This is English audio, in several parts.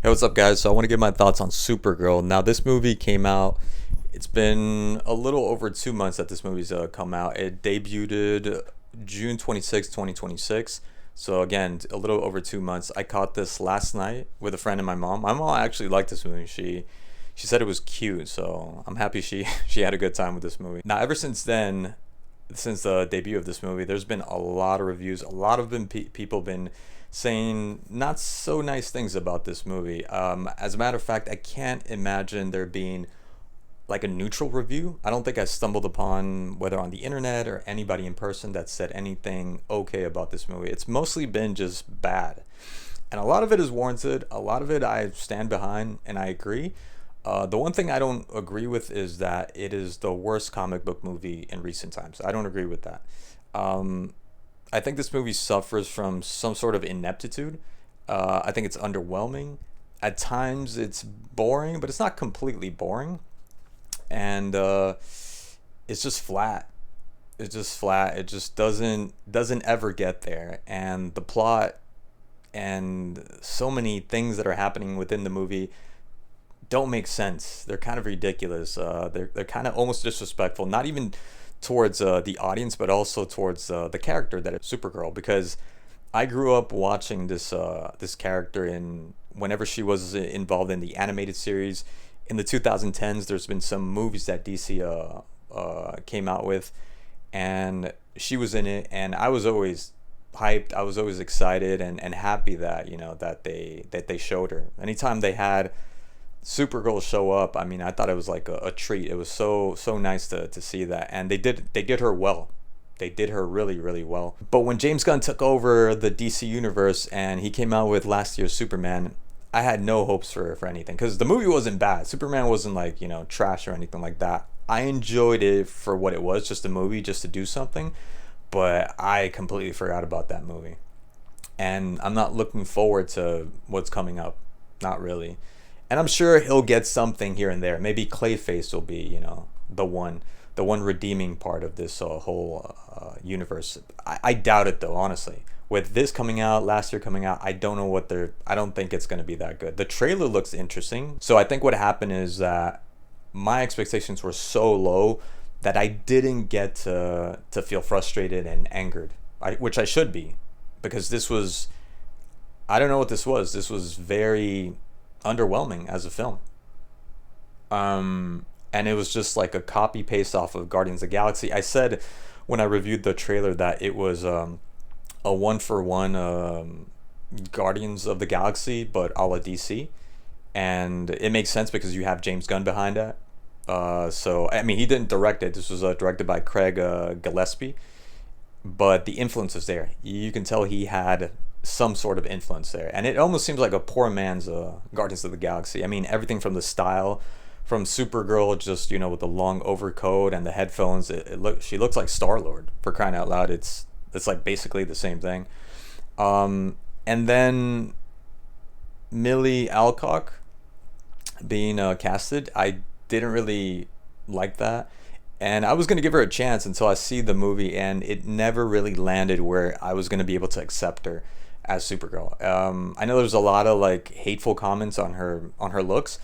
Hey, what's up, guys? So I want to give my thoughts on Supergirl. Now, this movie came out. It's been a little over 2 months that this movie's come out. It debuted June 26, 2026. So again, a little over 2 months. I caught this last night with a friend and my mom. My mom actually liked this movie. She said it was cute, so I'm happy she she had a good time with this movie. Now, ever since then, since the debut of this movie, there's been a lot of reviews. A lot of people been saying not so nice things about this movie. As a matter of fact, I can't imagine there being like a neutral review. I don't think I stumbled upon, whether on the internet or anybody in person, that said anything okay about this movie. It's mostly been just bad, and a lot of it is warranted. A lot of it I stand behind and I agree. The one thing I don't agree with is that it is the worst comic book movie in recent times. I don't agree with that. Um, I think this movie suffers from some sort of ineptitude. I think it's underwhelming. At times, it's boring, but it's not completely boring. And it's just flat. It's just flat. It just doesn't ever get there. And the plot and so many things that are happening within the movie don't make sense. They're kind of ridiculous. They're kind of almost disrespectful. Not even towards the audience, but also towards the character that is Supergirl. Because I grew up watching this character in whenever she was involved in the animated series in the 2010s. There's been some movies that DC came out with, and she was in it, and I was always hyped. I was always excited and happy that that they showed her. Anytime they had Supergirl show up, I mean, I thought it was like a treat. It was so nice to see that, and they did her well. They did her really well. But when James Gunn took over the DC universe and he came out with last year's Superman, I had no hopes for anything, because the movie wasn't bad. Superman wasn't like trash or anything like that. I enjoyed it for what it was, just a movie, just to do something. But I completely forgot about that movie, and I'm not looking forward to what's coming up. Not really. And I'm sure he'll get something here and there. Maybe Clayface will be, the one redeeming part of this whole universe. I doubt it, though, honestly. With this coming out, last year coming out, I don't know what they're. I don't think it's gonna be that good. The trailer looks interesting. So I think what happened is that my expectations were so low that I didn't get to feel frustrated and angered, which I should be, because this was. I don't know what this was. This was very underwhelming as a film. And it was just like a copy paste off of Guardians of the Galaxy. I said when I reviewed the trailer that it was a one for one Guardians of the Galaxy, but a la DC, and it makes sense because you have James Gunn behind that. So I mean, he didn't direct it. This was directed by Craig Gillespie, but the influence is there. You can tell he had some sort of influence there, and it almost seems like a poor man's Guardians of the Galaxy. I mean, everything from the style, from Supergirl, just with the long overcoat and the headphones. She looks like Star-Lord, for crying out loud. It's like basically the same thing. And then Millie Alcock being casted, I didn't really like that. And I was going to give her a chance until I see the movie, and it never really landed where I was going to be able to accept her as Supergirl. I know there's a lot of like hateful comments on her looks,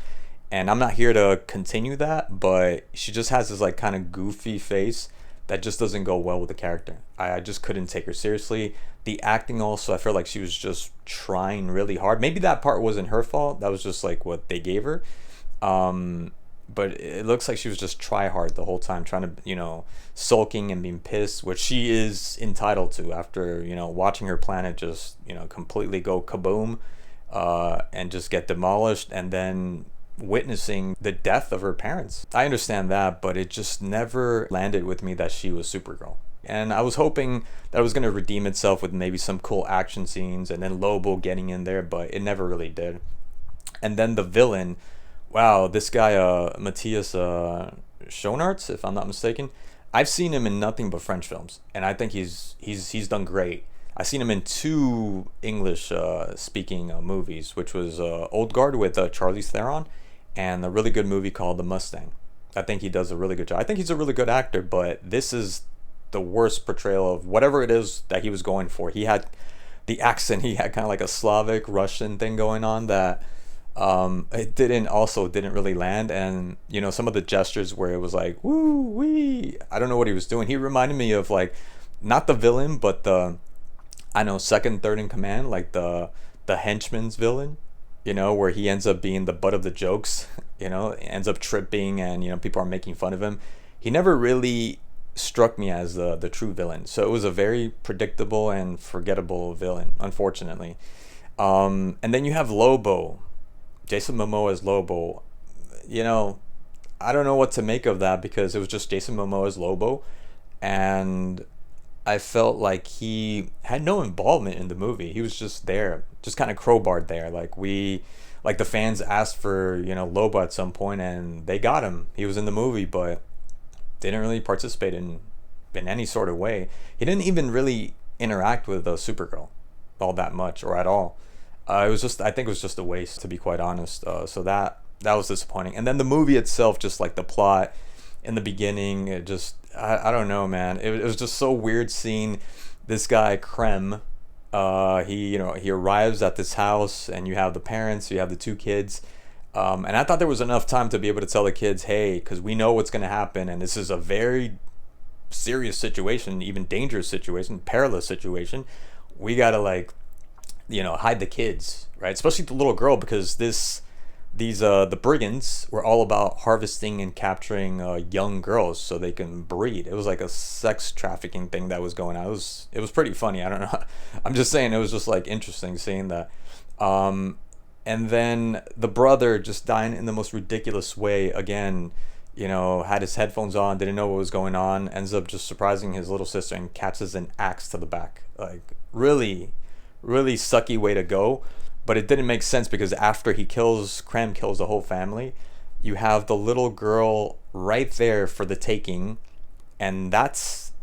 and I'm not here to continue that, but she just has this like kind of goofy face that just doesn't go well with the character. I just couldn't take her seriously. The acting also, I feel like she was just trying really hard. Maybe that part wasn't her fault. That was just like what they gave her. But it looks like she was just try hard the whole time, trying to, sulking and being pissed, which she is entitled to after, watching her planet just, completely go kaboom, and just get demolished, and then witnessing the death of her parents. I understand that, but it just never landed with me that she was Supergirl. And I was hoping that it was going to redeem itself with maybe some cool action scenes and then Lobo getting in there, but it never really did. And then the villain, wow, this guy Matthias Schoenaerts, if I'm not mistaken. I've seen him in nothing but French films, and I think he's done great. I've seen him in two English speaking movies, which was Old Guard with Charlize Theron, and a really good movie called The Mustang. I think he does a really good job. I think he's a really good actor, but this is the worst portrayal of whatever it is that he was going for. He had the accent, he had kind of like a Slavic Russian thing going on that It didn't really land. And some of the gestures where it was like woo wee, I don't know what he was doing. He reminded me of like not the villain, but the, I know, second, third in command, like the henchman's villain, where he ends up being the butt of the jokes, ends up tripping, and people are making fun of him. He never really struck me as the true villain. So it was a very predictable and forgettable villain, unfortunately. And then you have Lobo, Jason Momoa's Lobo. You know, I don't know what to make of that because it was just Jason Momoa's Lobo, and I felt like he had no involvement in the movie. He was just there, just kind of crowbarred there. Like the fans asked for, Lobo at some point, and they got him. He was in the movie, but didn't really participate in any sort of way. He didn't even really interact with Supergirl all that much or at all. I think it was just a waste, to be quite honest. So that was disappointing. And then the movie itself, just like the plot in the beginning, it just, I don't know, man. It was just so weird seeing this guy Krem. He arrives at this house, and you have the parents, you have the two kids. And I thought there was enough time to be able to tell the kids, hey, because we know what's going to happen, and this is a very serious situation, even dangerous situation, perilous situation. We gotta hide the kids, right? Especially the little girl, because the brigands were all about harvesting and capturing young girls so they can breed. It was like a sex trafficking thing that was going on. It was pretty funny. I don't know. I'm just saying, it was just like interesting seeing that. And then the brother just dying in the most ridiculous way again. Had his headphones on, didn't know what was going on, ends up just surprising his little sister and catches an axe to the back. Like, really, really sucky way to go. But it didn't make sense because after Krem kills the whole family, you have the little girl right there for the taking, and that's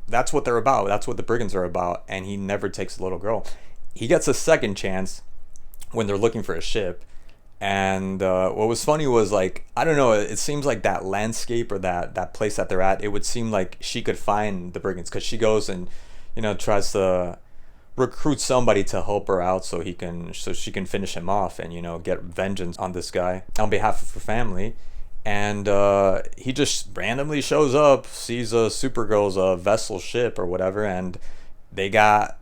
what they're about. That's what the brigands are about, and he never takes the little girl. He gets a second chance when they're looking for a ship. And what was funny was, like, I don't know, it seems like that landscape or that place that they're at, it would seem like she could find the brigands, because she goes and tries to recruit somebody to help her out so she can finish him off and get vengeance on this guy on behalf of her family. And he just randomly shows up, sees a Supergirl's vessel ship or whatever, and they got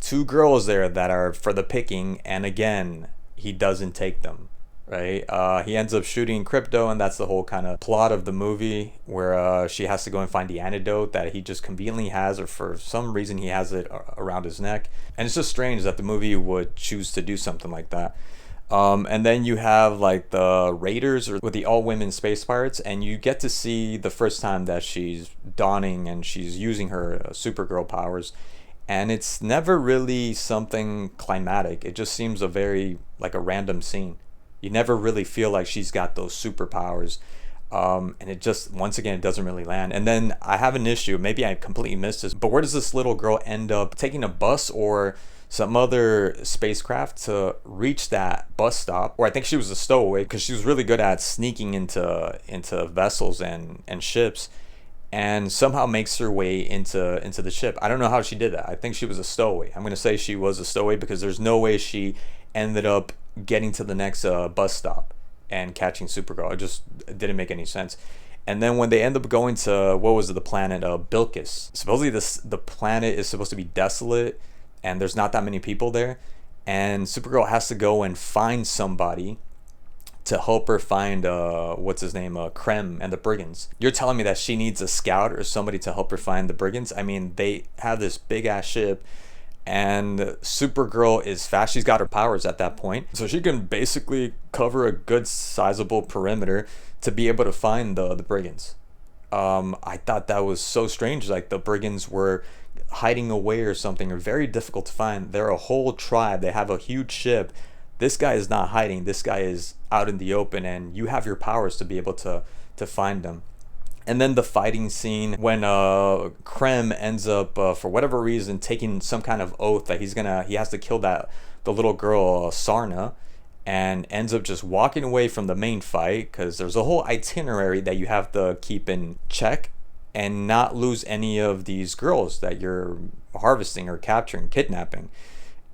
two girls there that are for the picking, and again, he doesn't take them, right? He ends up shooting Crypto, and that's the whole kind of plot of the movie, where she has to go and find the antidote that he just conveniently has, or for some reason he has it around his neck. And it's just strange that the movie would choose to do something like that. And then you have like the Raiders, or with the all-women space pirates, and you get to see the first time that she's donning and she's using her Supergirl powers. And it's never really something climatic. It just seems like a random scene. You never really feel like she's got those superpowers. And it just, once again, it doesn't really land. And then I have an issue. Maybe I completely missed this, but where does this little girl end up taking a bus or some other spacecraft to reach that bus stop? Or I think she was a stowaway, because she was really good at sneaking into vessels and ships, and somehow makes her way into the ship. I don't know how she did that. I think she was a stowaway. I'm going to say she was a stowaway, because there's no way she ended up getting to the next bus stop and catching Supergirl. It just didn't make any sense. And then when they end up going to, what was it, the planet Bilkis. Supposedly the planet is supposed to be desolate, and there's not that many people there. And Supergirl has to go and find somebody to help her find Krem and the brigands. You're telling me that she needs a scout or somebody to help her find the brigands? I mean, they have this big ass ship, and Supergirl is fast. She's got her powers at that point, so she can basically cover a good sizable perimeter to be able to find the brigands. I thought that was so strange. Like, the brigands were hiding away or something, or very difficult to find. They're a whole tribe. They have a huge ship. This guy is not hiding. This guy is out in the open, and you have your powers to be able to find them. And then the fighting scene when Krem ends up, for whatever reason, taking some kind of oath that he has to kill the little girl Sarna, and ends up just walking away from the main fight, because there's a whole itinerary that you have to keep in check and not lose any of these girls that you're harvesting or capturing, kidnapping.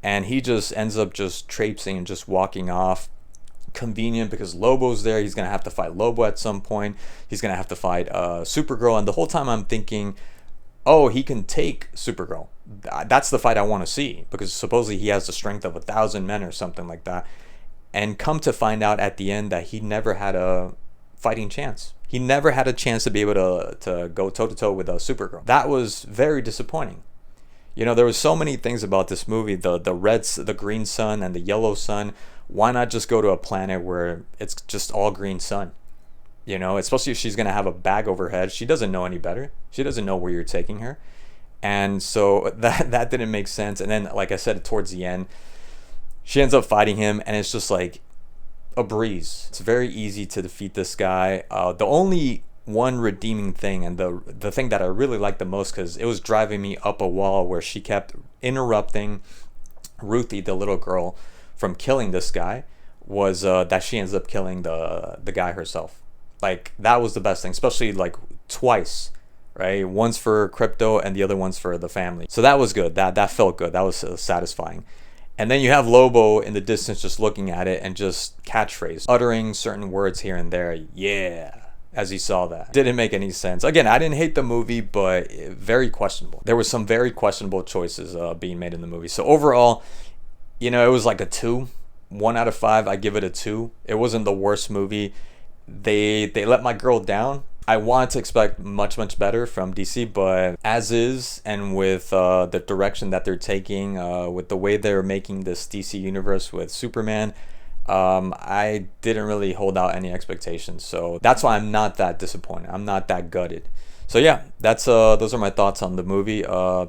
and he just ends up just traipsing and just walking off. Convenient because Lobo's there. He's gonna have to fight Lobo at some point. He's gonna have to fight Supergirl, and the whole time I'm thinking, oh, he can take Supergirl. That's the fight I want to see, because supposedly he has the strength of 1,000 men or something like that. And come to find out at the end that he never had a fighting chance. He never had a chance to be able to go toe to toe with Supergirl. That was very disappointing. You know, there was so many things about this movie, the green sun and the yellow sun. Why not just go to a planet where it's just all green sun? You know, especially if she's gonna have a bag over her head. She doesn't know any better. She doesn't know where you're taking her. And so that didn't make sense. And then, like I said, towards the end, she ends up fighting him, and it's just like a breeze. It's very easy to defeat this guy. The only one redeeming thing, and the thing that I really liked the most, because it was driving me up a wall, where she kept interrupting Ruthie, the little girl, from killing this guy, was that she ends up killing the guy herself. Like, that was the best thing, especially like twice, right? Once for Crypto and the other one's for the family. So that was good. That felt good. That was satisfying. And then you have Lobo in the distance just looking at it and just catchphrase, uttering certain words here and there. Yeah. As he saw that. Didn't make any sense. Again, I didn't hate the movie, but very questionable. There were some very questionable choices being made in the movie. So overall, you know, it was like a 2. 1 out of 5. I give it a 2. It wasn't the worst movie. They let my girl down. I wanted to expect much better from DC, but as is, and with the direction that they're taking, with the way they're making this DC universe with Superman, I didn't really hold out any expectations. So that's why I'm not that disappointed. I'm not that gutted. So yeah, that's those are my thoughts on the movie.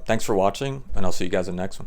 Thanks for watching, and I'll see you guys in the next one.